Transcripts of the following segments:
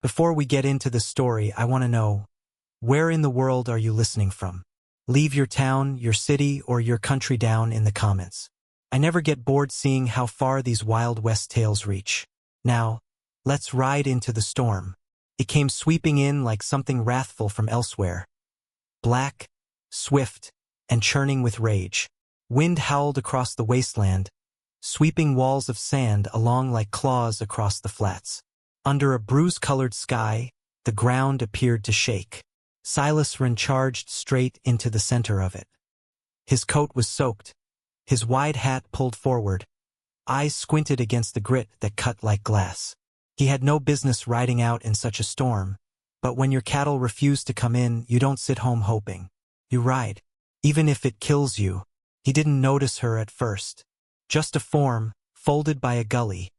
Before we get into the story, I want to know, where in the world are you listening from? Leave your town, your city, or your country down in the comments. I never get bored seeing how far these Wild West tales reach. Now, let's ride into the storm. It came sweeping in like something wrathful from elsewhere. Black, swift, and churning with rage. Wind howled across the wasteland, sweeping walls of sand along like claws across the flats. Under a bruise-colored sky, the ground appeared to shake. Silas Wren charged straight into the center of it. His coat was soaked, his wide hat pulled forward, eyes squinted against the grit that cut like glass. He had no business riding out in such a storm, but when your cattle refuse to come in, you don't sit home hoping. You ride, even if it kills you. He didn't notice her at first. Just a form, folded by a gully,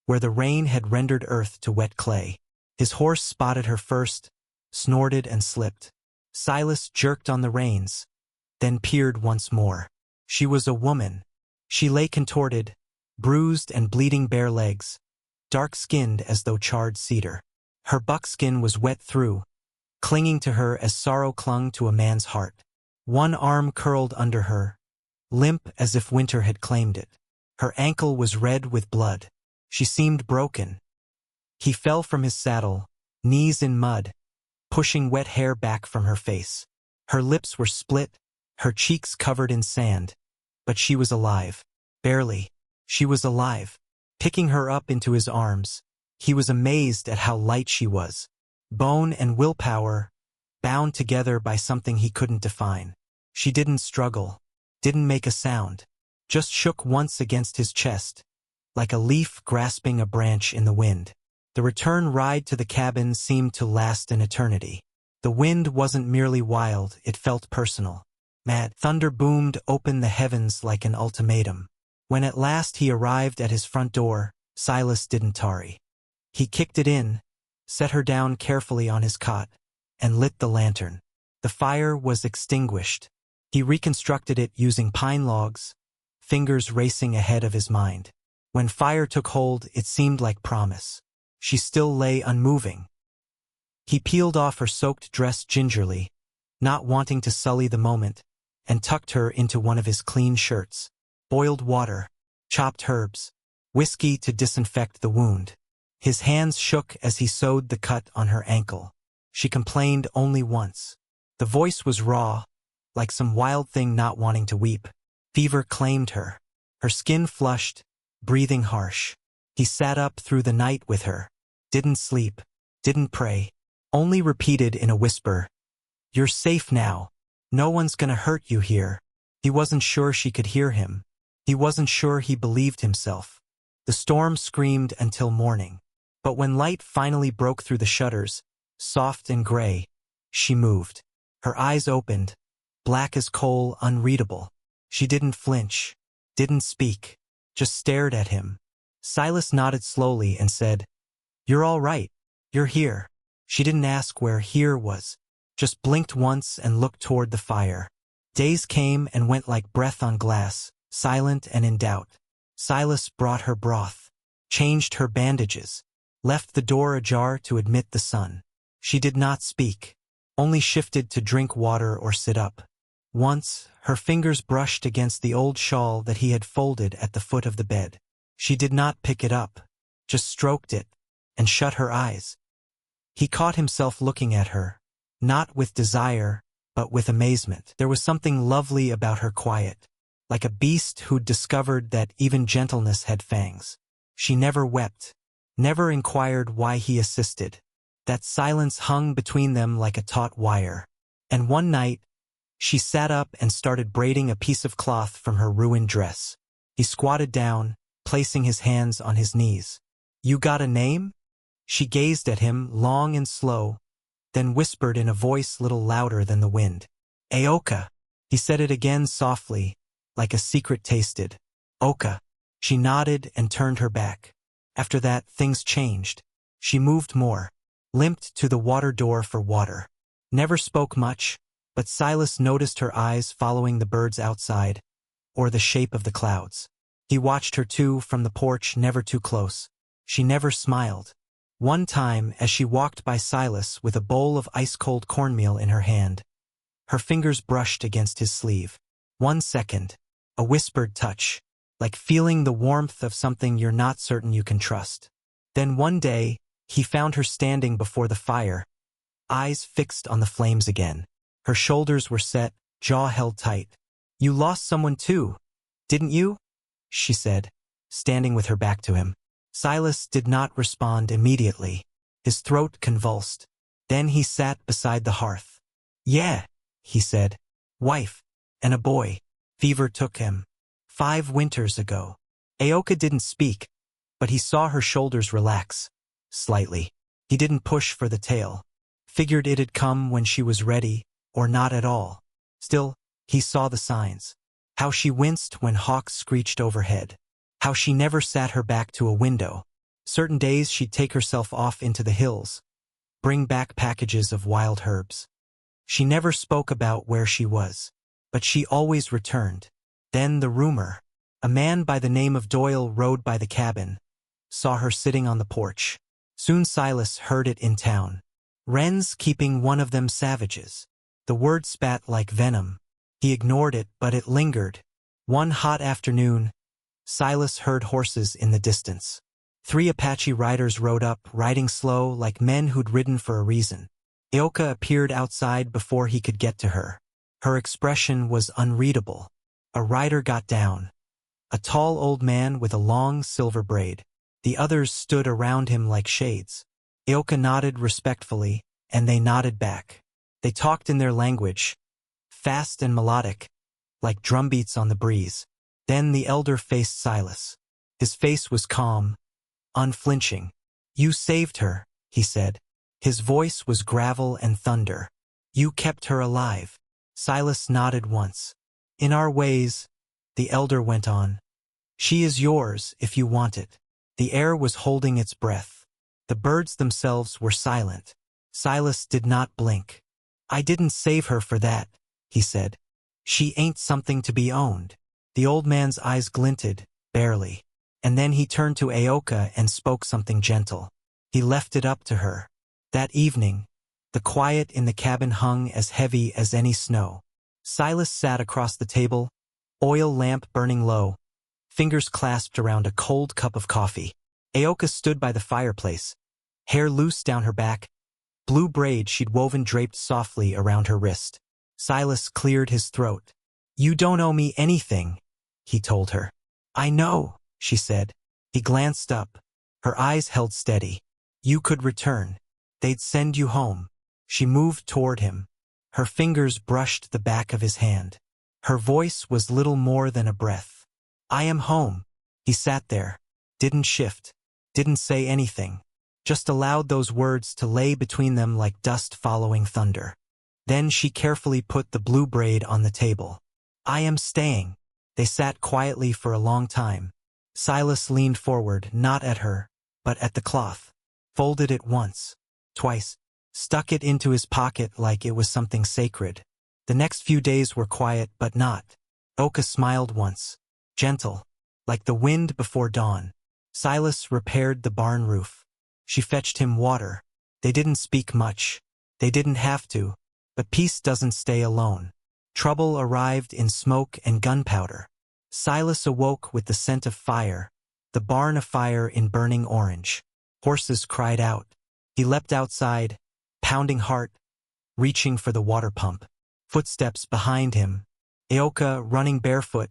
where the rain had rendered earth to wet clay. His horse spotted her first, snorted and slipped. Silas jerked on the reins, then peered once more. She was a woman. She lay contorted, bruised and bleeding bare legs, dark-skinned as though charred cedar. Her buckskin was wet through, clinging to her as sorrow clung to a man's heart. One arm curled under her, limp as if winter had claimed it. Her ankle was red with blood. She seemed broken. He fell from his saddle, knees in mud, pushing wet hair back from her face. Her lips were split, her cheeks covered in sand. But she was alive. Barely. She was alive. Picking her up into his arms, he was amazed at how light she was. Bone and willpower, bound together by something he couldn't define. She didn't struggle, didn't make a sound, just shook once against his chest, like a leaf grasping a branch in the wind. The return ride to the cabin seemed to last an eternity. The wind wasn't merely wild, it felt personal. Mad thunder boomed open the heavens like an ultimatum. When at last he arrived at his front door, Silas didn't tarry. He kicked it in, set her down carefully on his cot, and lit the lantern. The fire was extinguished. He reconstructed it using pine logs, fingers racing ahead of his mind. When fire took hold, it seemed like promise. She still lay unmoving. He peeled off her soaked dress gingerly, not wanting to sully the moment, and tucked her into one of his clean shirts. Boiled water, chopped herbs, whiskey to disinfect the wound. His hands shook as he sewed the cut on her ankle. She complained only once. The voice was raw, like some wild thing not wanting to weep. Fever claimed her. Her skin flushed, breathing harsh. He sat up through the night with her. Didn't sleep, didn't pray, only repeated in a whisper, "You're safe now. No one's gonna hurt you here." He wasn't sure she could hear him. He wasn't sure he believed himself. The storm screamed until morning. But when light finally broke through the shutters, soft and gray, she moved. Her eyes opened, black as coal, unreadable. She didn't flinch, didn't speak, just stared at him. Silas nodded slowly and said, "You're all right. You're here." She didn't ask where here was, just blinked once and looked toward the fire. Days came and went like breath on glass, silent and in doubt. Silas brought her broth, changed her bandages, left the door ajar to admit the sun. She did not speak, only shifted to drink water or sit up. Once, her fingers brushed against the old shawl that he had folded at the foot of the bed. She did not pick it up, just stroked it, and shut her eyes. He caught himself looking at her, not with desire, but with amazement. There was something lovely about her quiet, like a beast who'd discovered that even gentleness had fangs. She never wept, never inquired why he assisted. That silence hung between them like a taut wire. And one night, she sat up and started braiding a piece of cloth from her ruined dress. He squatted down, placing his hands on his knees. "You got a name?" She gazed at him, long and slow, then whispered in a voice little louder than the wind. "Aoka." He said it again softly, like a secret tasted. "Oka." She nodded and turned her back. After that, things changed. She moved more, limped to the water door for water. Never spoke much, but Silas noticed her eyes following the birds outside, or the shape of the clouds. He watched her too from the porch, never too close. She never smiled, One time, as she walked by Silas with a bowl of ice-cold cornmeal in her hand, her fingers brushed against his sleeve. 1 second, a whispered touch, like feeling the warmth of something you're not certain you can trust. Then one day, he found her standing before the fire, eyes fixed on the flames again. Her shoulders were set, jaw held tight. "You lost someone too, didn't you?" she said, standing with her back to him. Silas did not respond immediately. His throat convulsed. Then he sat beside the hearth. "Yeah," he said. "Wife. And a boy. Fever took him. 5 winters ago." Aoka didn't speak, but he saw her shoulders relax. Slightly. He didn't push for the tale. Figured it'd come when she was ready, or not at all. Still, he saw the signs. How she winced when hawks screeched overhead. How she never sat her back to a window. Certain days she'd take herself off into the hills, bring back packages of wild herbs. She never spoke about where she was, but she always returned. Then the rumor. A man by the name of Doyle rode by the cabin, saw her sitting on the porch. Soon Silas heard it in town. "Wren's keeping one of them savages." The word spat like venom. He ignored it, but it lingered. One hot afternoon, Silas heard horses in the distance. 3 Apache riders rode up, riding slow like men who'd ridden for a reason. Aoka appeared outside before he could get to her. Her expression was unreadable. A rider got down. A tall old man with a long silver braid. The others stood around him like shades. Aoka nodded respectfully, and they nodded back. They talked in their language, fast and melodic, like drumbeats on the breeze. Then the elder faced Silas. His face was calm, unflinching. "You saved her," he said. His voice was gravel and thunder. "You kept her alive." Silas nodded once. "In our ways," the elder went on. "She is yours if you want it." The air was holding its breath. The birds themselves were silent. Silas did not blink. "I didn't save her for that," he said. "She ain't something to be owned." The old man's eyes glinted, barely. And then he turned to Aoka and spoke something gentle. He left it up to her. That evening, the quiet in the cabin hung as heavy as any snow. Silas sat across the table, oil lamp burning low, fingers clasped around a cold cup of coffee. Aoka stood by the fireplace, hair loose down her back, blue braid she'd woven draped softly around her wrist. Silas cleared his throat. "You don't owe me anything," he told her. "I know," she said. He glanced up. Her eyes held steady. "You could return. They'd send you home." She moved toward him. Her fingers brushed the back of his hand. Her voice was little more than a breath. "I am home." He sat there, didn't shift, didn't say anything, just allowed those words to lay between them like dust following thunder. Then she carefully put the blue braid on the table. "I am staying." They sat quietly for a long time. Silas leaned forward, not at her, but at the cloth, folded it once, twice, stuck it into his pocket like it was something sacred. The next few days were quiet, but not. Oka smiled once, gentle, like the wind before dawn. Silas repaired the barn roof. She fetched him water. They didn't speak much. They didn't have to. But peace doesn't stay alone. Trouble arrived in smoke and gunpowder. Silas awoke with the scent of fire, the barn afire in burning orange. Horses cried out. He leapt outside, pounding heart, reaching for the water pump. Footsteps behind him. Aoka running barefoot,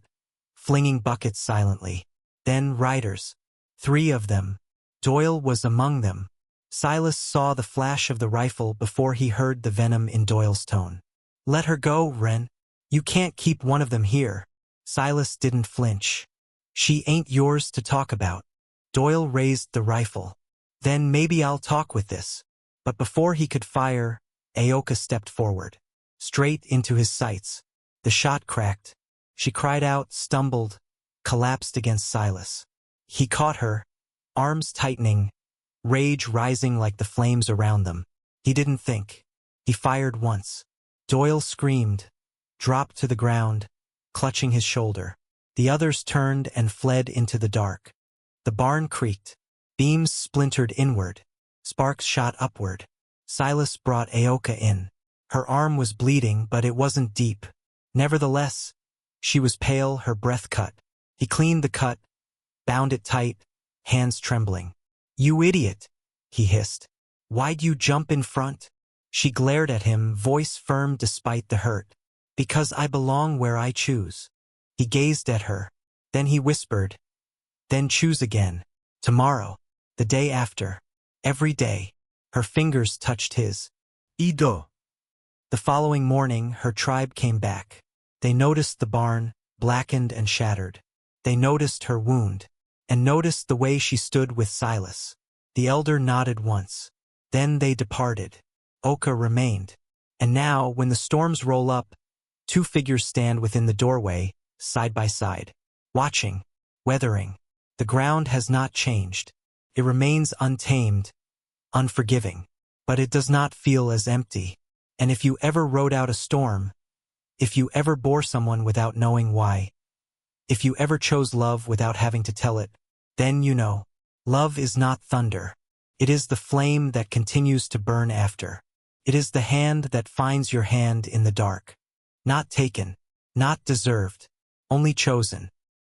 flinging buckets silently. Then riders. 3 of them. Doyle was among them. Silas saw the flash of the rifle before he heard the venom in Doyle's tone. "Let her go, Wren. You can't keep one of them here." Silas didn't flinch. "She ain't yours to talk about." Doyle raised the rifle. "Then maybe I'll talk with this." But before he could fire, Aoka stepped forward, straight into his sights. The shot cracked. She cried out, stumbled, collapsed against Silas. He caught her, arms tightening, rage rising like the flames around them. He didn't think. He fired once. Doyle screamed, dropped to the ground, clutching his shoulder. The others turned and fled into the dark. The barn creaked. Beams splintered inward. Sparks shot upward. Silas brought Aoka in. Her arm was bleeding, but it wasn't deep. Nevertheless, she was pale, her breath cut. He cleaned the cut, bound it tight, hands trembling. "You idiot," he hissed. "Why'd you jump in front?" She glared at him, voice firm despite the hurt. "Because I belong where I choose." He gazed at her. Then he whispered, "Then choose again. Tomorrow. The day after. Every day." Her fingers touched his. "Ido." The following morning, her tribe came back. They noticed the barn, blackened and shattered. They noticed her wound, and noticed the way she stood with Silas. The elder nodded once. Then they departed. Oka remained. And now, when the storms roll up, two figures stand within the doorway, side by side, watching, weathering. The ground has not changed. It remains untamed, unforgiving. But it does not feel as empty. And if you ever rode out a storm, if you ever bore someone without knowing why, if you ever chose love without having to tell it, then you know. Love is not thunder. It is the flame that continues to burn after. It is the hand that finds your hand in the dark. Not taken, not deserved, only chosen.